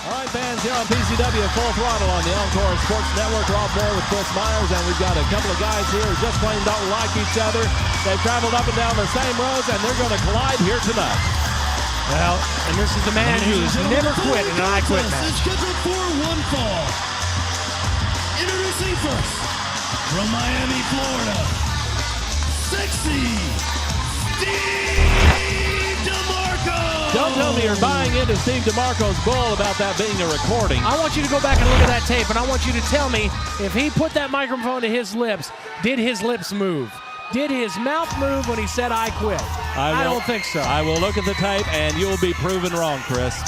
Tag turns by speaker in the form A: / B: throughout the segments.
A: All right, fans, here on PCW Full Throttle on the Encore Sports Network. Rob Moore with Chris Myers, and we've got a couple of guys here who just plain don't like each other. They've traveled up and down the same roads, and they're going to collide here tonight.
B: Well, and this is the man who's never quit in an I Quit match.
C: Is scheduled for one fall. Introducing first, from Miami, Florida, sexy Steve DeMarco.
A: Don't tell me you're buying into Steve DeMarco's bull about that being a recording.
B: I want you to go back and look at that tape, and I want you to tell me if he put that microphone to his lips, did his lips move? Did his mouth move when he said, I quit? I don't think so.
A: I will look at the tape, and you'll be proven wrong, Chris.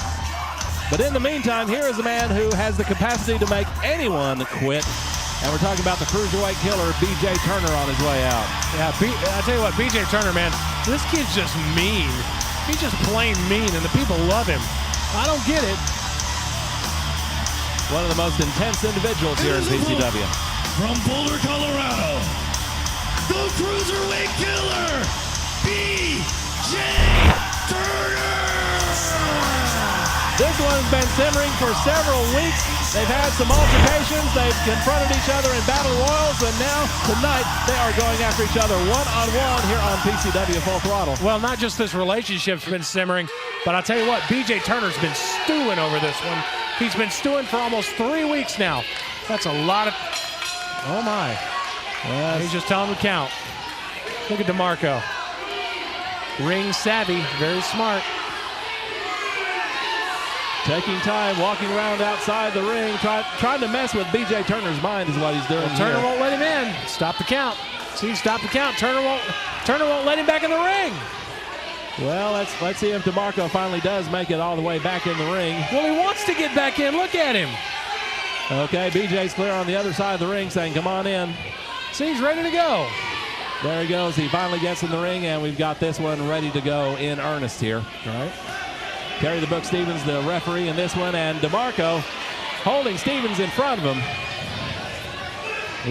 A: But in the meantime, here is a man who has the capacity to make anyone quit. And we're talking about the Cruiserweight Killer, B.J. Turner, on his way out.
B: Yeah, I tell you what, B.J. Turner, man, this kid's just mean. He's just plain mean, and the people love him. I don't get it.
A: One of the most intense individuals here in PCW.
C: From Boulder, Colorado, the Cruiserweight Killer, B.J. Turner!
A: This one's been simmering for several weeks. They've had some altercations. They've confronted each other in battle royals, and now tonight they are going after each other one-on-one here on PCW Full Throttle.
B: Well, not just this relationship's been simmering, but I'll tell you what, B.J. Turner's been stewing over this one. He's been stewing for almost 3 weeks now. That's a lot of... Oh, my.
A: Yes.
B: He's just telling him to count. Look at DeMarco. Ring savvy, very smart.
A: Taking time, walking around outside the ring, trying to mess with B.J. Turner's mind is what he's doing.
B: Well, Turner won't let him in. Stop the count. See, stop the count. Turner won't let him back in the ring.
A: Well, let's see if DeMarco finally does make it all the way back in the ring.
B: Well, he wants to get back in. Look at him.
A: Okay, B.J.'s clear on the other side of the ring, saying, come on in.
B: See, he's ready to go.
A: There he goes. He finally gets in the ring, and we've got this one ready to go in earnest here.
B: All right.
A: Terry the Book Stevens, the referee in this one, and DeMarco holding Stevens in front of him.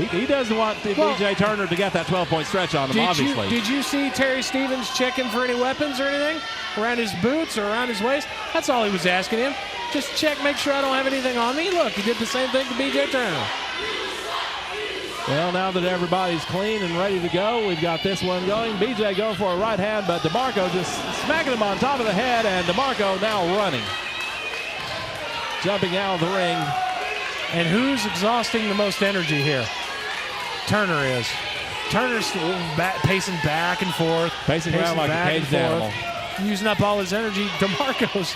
A: He doesn't want B.J. Turner to get that 12-point stretch on him, obviously.
B: Did you see Terry Stevens checking for any weapons or anything around his boots or around his waist? That's all he was asking him. Just check, make sure I don't have anything on me. Look, he did the same thing to B.J. Turner.
A: Well, now that everybody's clean and ready to go, we've got this one going. B.J. going for a right hand, but DeMarco just smacking him on top of the head, and DeMarco now running. Jumping out of the ring.
B: And who's exhausting the most energy here? Turner is. Turner's pacing back and forth.
A: Pacing around like a caged animal.
B: Using up all his energy. DeMarco's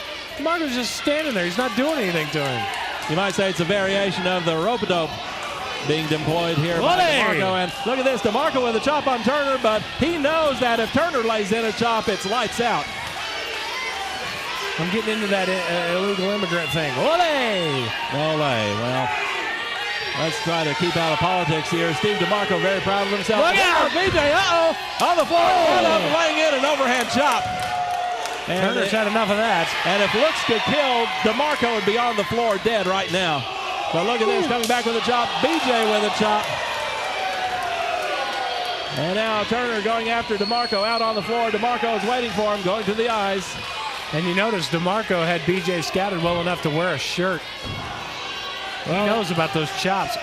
B: just standing there. He's not doing anything to him.
A: You might say it's a variation of the rope-a-dope being deployed here by DeMarco. And look at this, DeMarco with a chop on Turner, but he knows that if Turner lays in a chop, it's lights out.
B: I'm getting into that illegal immigrant thing. Ole!
A: Well, let's try to keep out of politics here. Steve DeMarco very proud of himself.
B: Look out!
A: B.J., on the floor, laying in an overhead chop. And
B: Turner's had enough of that.
A: And if looks could kill, DeMarco would be on the floor dead right now. But look at this, coming back with a chop. B.J. with a chop. And now Turner going after DeMarco out on the floor. DeMarco is waiting for him, going to the eyes.
B: And you notice DeMarco had B.J. scouted well enough to wear a shirt. He knows about those chops.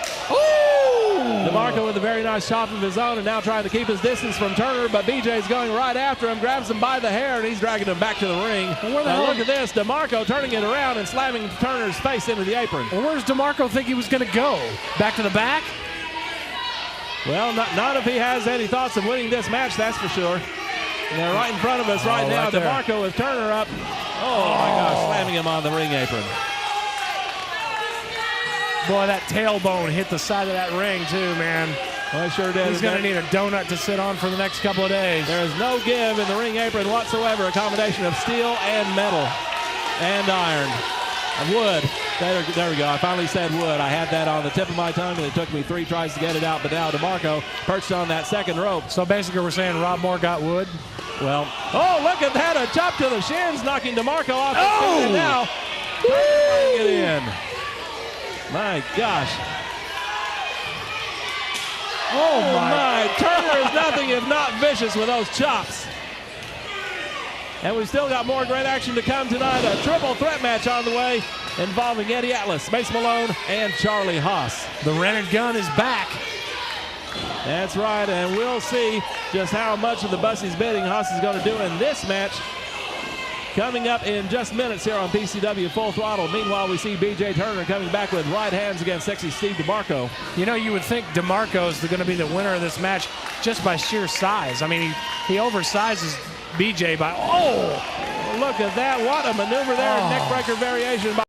A: DeMarco with a very nice chop of his own, and now trying to keep his distance from Turner, but BJ's going right after him, grabs him by the hair, and he's dragging him back to the ring. Well, look at this, DeMarco turning it around and slamming Turner's face into the apron.
B: Well, where does DeMarco think he was going to go? Back to the back?
A: Well, not if he has any thoughts of winning this match, that's for sure. And they're right in front of us right now. DeMarco with Turner up. Oh, my gosh, slamming him on the ring apron.
B: Boy, that tailbone hit the side of that ring, too, man.
A: Well, it sure did.
B: He's going to need a donut to sit on for the next couple of days.
A: There is no give in the ring apron whatsoever. A combination of steel and metal and iron and wood. There we go. I finally said wood. I had that on the tip of my tongue, and it took me 3 tries to get it out. But now DeMarco perched on that second rope.
B: So basically we're saying Rob Moore got wood?
A: Well, oh, look at that. A chop to the shins, knocking DeMarco off.
B: Oh!
A: And now, bring it in. My gosh.
B: Oh, my.
A: Turner is nothing if not vicious with those chops. And we've still got more great action to come tonight. A triple threat match on the way involving Eddie Atlas, Mace Malone, and Charlie Haas.
B: The rented gun is back.
A: That's right, and we'll see just how much of the Bussey's bidding Haas is going to do in this match. Coming up in just minutes here on PCW Full Throttle. Meanwhile, we see B.J. Turner coming back with right hands against sexy Steve DeMarco.
B: You know, you would think DeMarco is going to be the winner of this match just by sheer size. I mean, he oversizes B.J. by,
A: Look at that. What a maneuver there. Neck breaker variation by